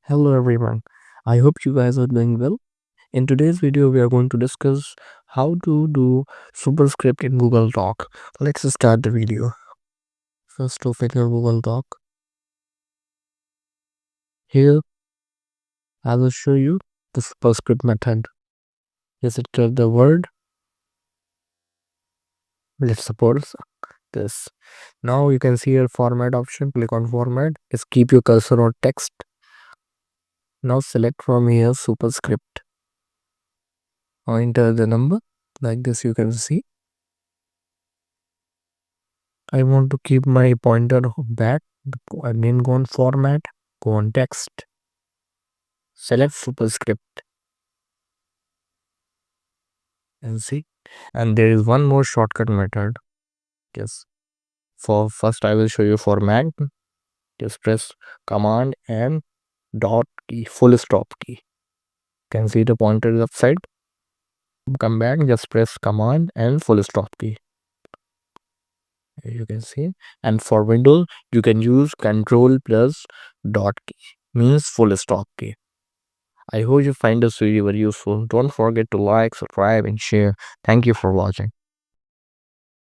Hello everyone. I hope you guys are doing well. In today's video, we are going to discuss how to do Superscript in Google Doc. Let's start the video. First, open your Google Doc. Here, I will show you the Superscript method. Just enter the word. Let's suppose this. Now you can see your format option. Click on format. Just keep your cursor on text. Now select from here Superscript. Now enter the number. Like this, you can see. I want to keep my pointer back. Again, go on format, go on text, select superscript, and see. And there is one more shortcut method. Yes. For first, I will show you format. Just press command and dot key, full stop key. Can see the pointer is upside. Come back, just press command and full stop key. Here you can see. And for Windows, you can use control plus dot key, means full stop key. I hope you find this video very useful. Don't forget to like, subscribe, and share. Thank you for watching.